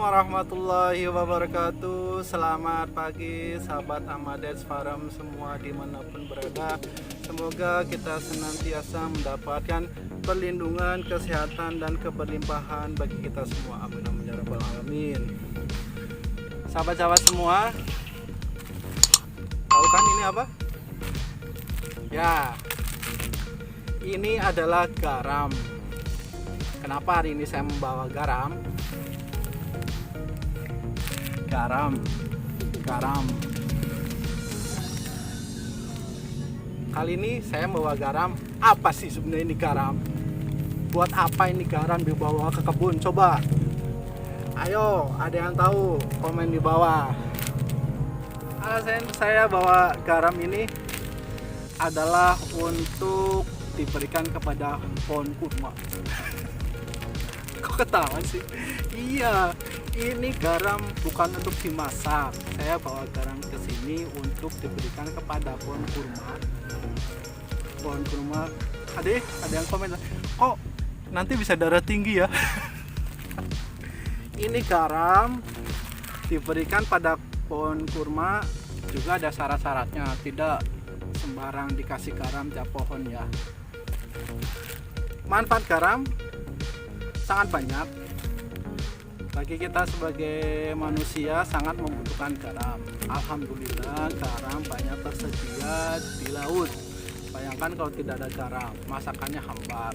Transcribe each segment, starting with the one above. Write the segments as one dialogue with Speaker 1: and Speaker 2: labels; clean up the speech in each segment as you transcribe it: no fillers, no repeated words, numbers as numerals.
Speaker 1: Warahmatullahi wabarakatuh. Selamat pagi sahabat Amadets Farm semua dimanapun berada. Semoga kita senantiasa mendapatkan perlindungan, kesehatan dan keberlimpahan bagi kita semua. Amin amin ya rabbal alamin. Sahabat-sahabat semua, tahu kan ini apa? Ya, ini adalah garam. Kenapa hari ini saya membawa garam? Garam. Kali ini saya membawa garam. Apa sih sebenarnya ini garam? Buat apa ini garam dibawa ke kebun? Coba. Ayo, ada yang tahu? Komen di bawah. Alasan saya bawa garam ini adalah untuk diberikan kepada pohon kurma. Kok ketawa sih? Iya, ini garam bukan untuk dimasak. Saya bawa garam ke sini untuk diberikan kepada pohon kurma. Pohon kurma. Ada yang komen, kok nanti bisa darah tinggi ya? Ini garam diberikan pada pohon kurma, juga ada syarat-syaratnya. Tidak sembarang dikasih garam tiap pohon ya. Manfaat garam sangat banyak. Bagi kita sebagai manusia sangat membutuhkan garam. Alhamdulillah garam banyak tersedia di laut. Bayangkan kalau tidak ada garam, masakannya hambar.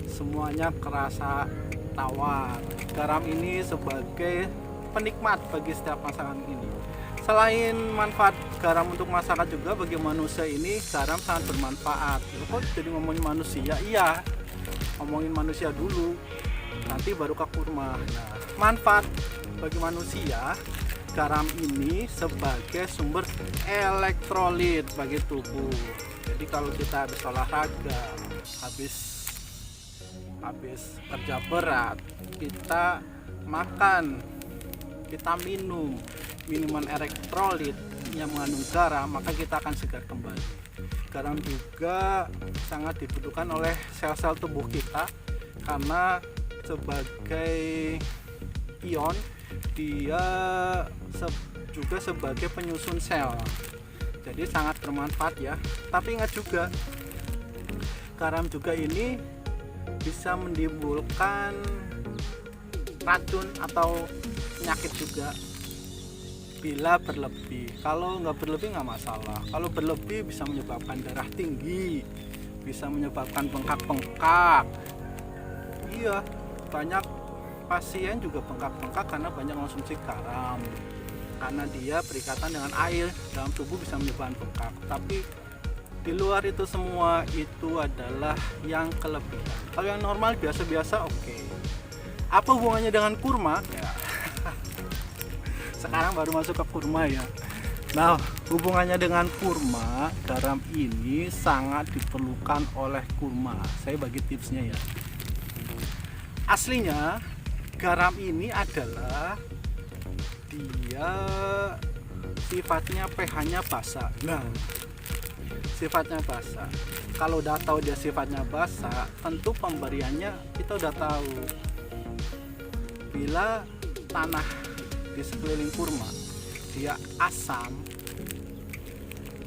Speaker 1: Semuanya kerasa tawar. Garam ini sebagai penikmat bagi setiap masakan ini. Selain manfaat garam untuk masakan juga bagi manusia ini, garam sangat bermanfaat. Kok jadi ngomongin manusia? Iya, ngomongin manusia dulu, nanti baru ke kurma. Nah, manfaat bagi manusia, garam ini sebagai sumber elektrolit bagi tubuh. Jadi kalau kita habis olahraga, habis kerja berat, kita makan, kita minum minuman elektrolit yang mengandung garam, maka kita akan segar kembali. Garam juga sangat dibutuhkan oleh sel-sel tubuh kita karena sebagai ion, dia juga sebagai penyusun sel. Jadi sangat bermanfaat ya. Tapi ingat juga, garam juga ini bisa menimbulkan racun atau penyakit juga bila berlebih. Kalau nggak berlebih nggak masalah. Kalau berlebih bisa menyebabkan darah tinggi, bisa menyebabkan bengkak-bengkak. Iya, banyak pasien juga bengkak-bengkak karena banyak mengonsumsi garam. Karena dia berikatan dengan air dalam tubuh bisa menyebabkan bengkak. Tapi di luar itu semua itu adalah yang kelebihan. Kalau yang normal biasa-biasa oke. Apa hubungannya dengan kurma? Ya. Sekarang baru masuk ke kurma ya. Nah, hubungannya dengan kurma, garam ini sangat diperlukan oleh kurma. Saya bagi tipsnya ya. Aslinya garam ini adalah dia sifatnya pH-nya basa. Nah, sifatnya basa. Kalau udah tahu dia sifatnya basa, tentu pemberiannya kita udah tahu. Bila tanah di sekeliling kurma dia asam,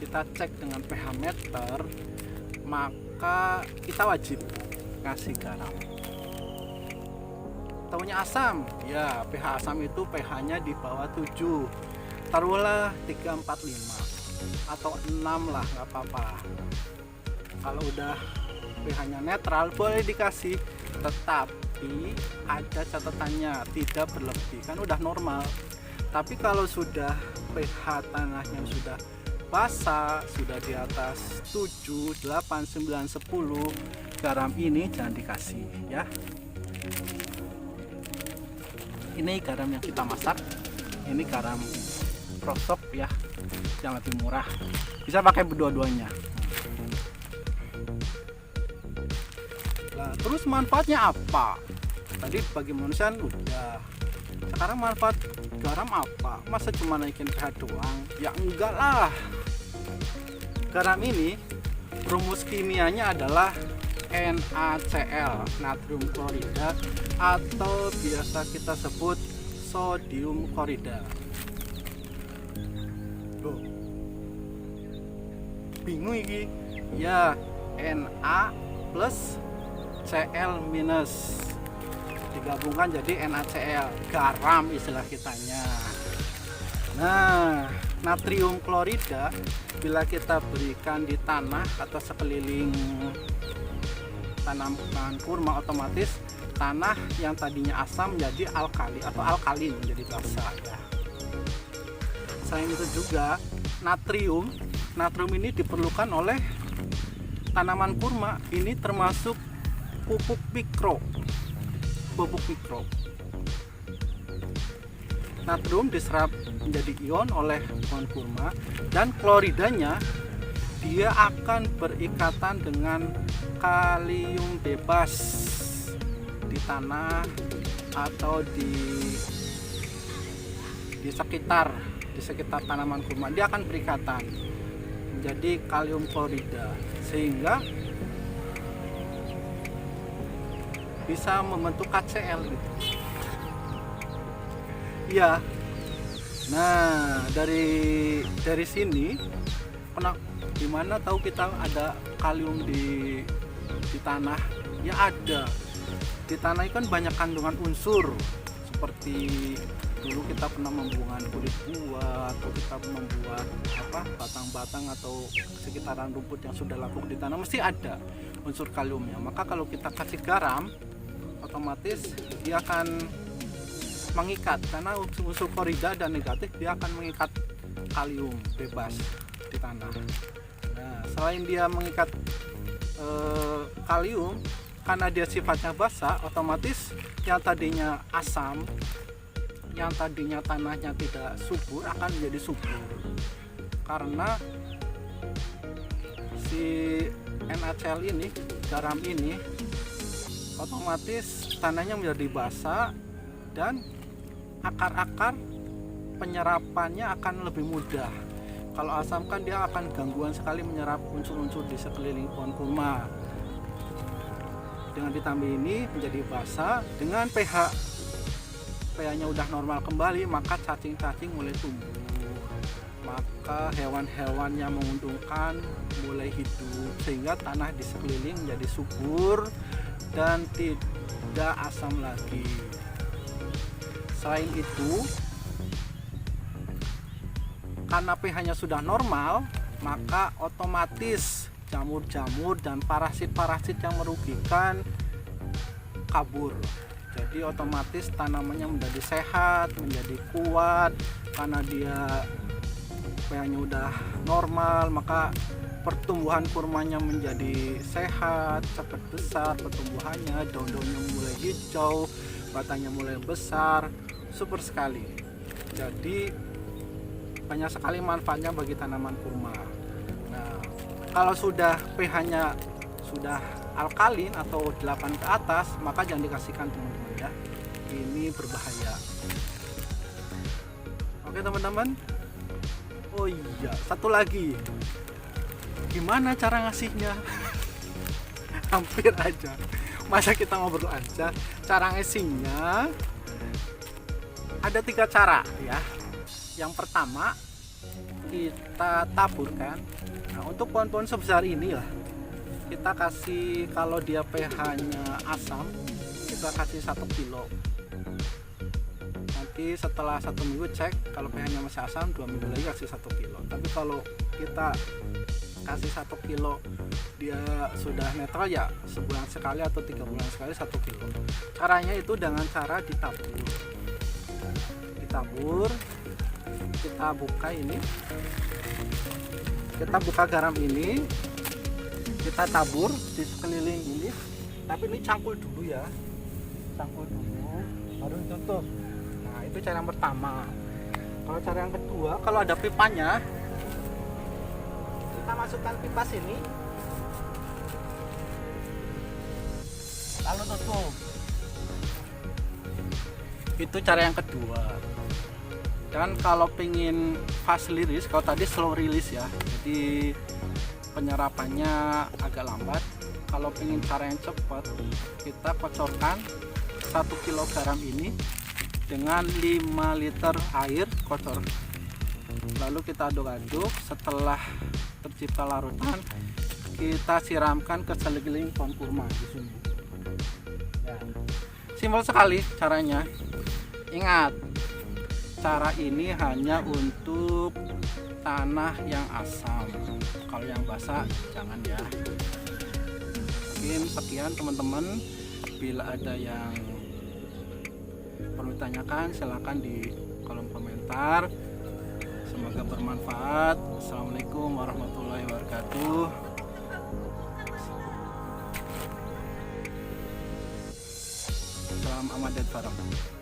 Speaker 1: kita cek dengan pH meter, maka kita wajib kasih garam. Taunya asam, ya pH asam itu pH-nya di bawah 7, taruhlah 3,45 atau 6 lah, nggak apa-apa. Kalau udah pH-nya netral boleh dikasih, tetapi ada catatannya, tidak berlebih, kan udah normal. Tapi kalau sudah pH tanahnya sudah basah, sudah di atas 7, 8, 9, 10, garam ini jangan dikasih ya. Ini garam yang kita masak, ini garam prosop ya, yang lebih murah, bisa pakai berdua-duanya. Nah, terus manfaatnya apa? Tadi bagi manusia udah. Sekarang manfaat garam apa? Masa cuma naikin pH doang? Ya enggak lah. Garam ini rumus kimianya adalah NaCl, natrium klorida, atau biasa kita sebut sodium klorida. Loh, bingung ini? Ya, Na plus Cl minus digabungkan jadi NaCl, garam istilah kitanya. Nah, natrium klorida bila kita berikan di tanah atau sekeliling tanaman kurma, otomatis tanah yang tadinya asam menjadi alkali atau alkalin, menjadi basa ya. Selain itu juga natrium ini diperlukan oleh tanaman kurma. Ini termasuk pupuk mikro. Natrium diserap menjadi ion oleh pohon kurma, dan kloridanya dia akan berikatan dengan kalium bebas di tanah atau di sekitar tanaman kurma. Dia akan berikatan menjadi kalium klorida sehingga bisa membentuk KCl gitu. Iya. Nah, dari sini gimana tahu kita ada kalium di tanah? Ya ada. Di tanah itu kan banyak kandungan unsur, seperti dulu kita pernah membuang kulit buah, atau kita membuat batang-batang atau sekitaran rumput yang sudah lapuk di tanah, mesti ada unsur kaliumnya. Maka kalau kita kasih garam, otomatis dia akan mengikat, karena unsur klorida dan negatif, dia akan mengikat kalium bebas di tanah. Nah, selain dia mengikat kalium, karena dia sifatnya basa, otomatis yang tadinya asam, yang tadinya tanahnya tidak subur akan menjadi subur, karena si NaCl ini, garam ini, otomatis tanahnya menjadi basa dan akar-akar penyerapannya akan lebih mudah. Kalau asam kan dia akan gangguan sekali menyerap unsur-unsur di sekeliling pohon kurma. Dengan ditambah ini menjadi basa, dengan pH-nya udah normal kembali, maka cacing-cacing mulai tumbuh, maka hewan-hewan yang menguntungkan mulai hidup, sehingga tanah di sekeliling menjadi subur dan tidak asam lagi. Selain itu, karena pH-nya sudah normal, maka otomatis jamur-jamur dan parasit-parasit yang merugikan kabur. Jadi otomatis tanamannya menjadi sehat, menjadi kuat, karena dia pH-nya udah normal, maka pertumbuhan kurmanya menjadi sehat, cepat besar pertumbuhannya, daun-daunnya mulai hijau, batangnya mulai besar, super sekali. Jadi banyak sekali manfaatnya bagi tanaman kurma. Nah, kalau sudah pH-nya sudah alkalin atau 8 ke atas, maka jangan dikasihkan teman-teman ya. Ini berbahaya. Oke teman-teman. Oh iya, satu lagi. Gimana cara ngasihnya? Hampir aja. Masa kita ngobrol aja. Cara ngasihnya ada 3 cara ya. Yang pertama, kita taburkan. Nah, untuk pohon-pohon sebesar ini lah, kita kasih, kalau dia pH-nya asam, kita kasih 1 kilo. Nanti setelah 1 minggu cek, kalau pH-nya masih asam, 2 minggu lagi kasih 1 kilo. Tapi kalau kita kasih 1 kilo dia sudah netral, ya sebulan sekali atau 3 bulan sekali 1 kilo. Caranya itu dengan cara ditabur. Kita buka ini, kita buka garam ini, kita tabur di sekeliling ini, tapi ini cangkul dulu ya, baru tutup. Nah, itu cara yang pertama. Kalau cara yang kedua, kalau ada pipanya, kita masukkan pipa sini, lalu tutup. Itu cara yang kedua. Dan kalau pengen fast release, kalau tadi slow release ya, jadi penyerapannya agak lambat, kalau ingin cara yang cepat, kita kocorkan 1 kg garam ini dengan 5 liter air kocor. Lalu kita aduk-aduk. Setelah tercipta larutan, kita siramkan ke sekeliling pohon kurma di sini. Ya. Simpel sekali caranya. Ingat, cara ini hanya untuk tanah yang asam. Kalau yang basah jangan ya. Mungkin sekian teman-teman. Bila ada yang perlu ditanyakan, silahkan di kolom komentar. Semoga bermanfaat. Assalamualaikum warahmatullahi wabarakatuh. Salam Ahmad dan Farah.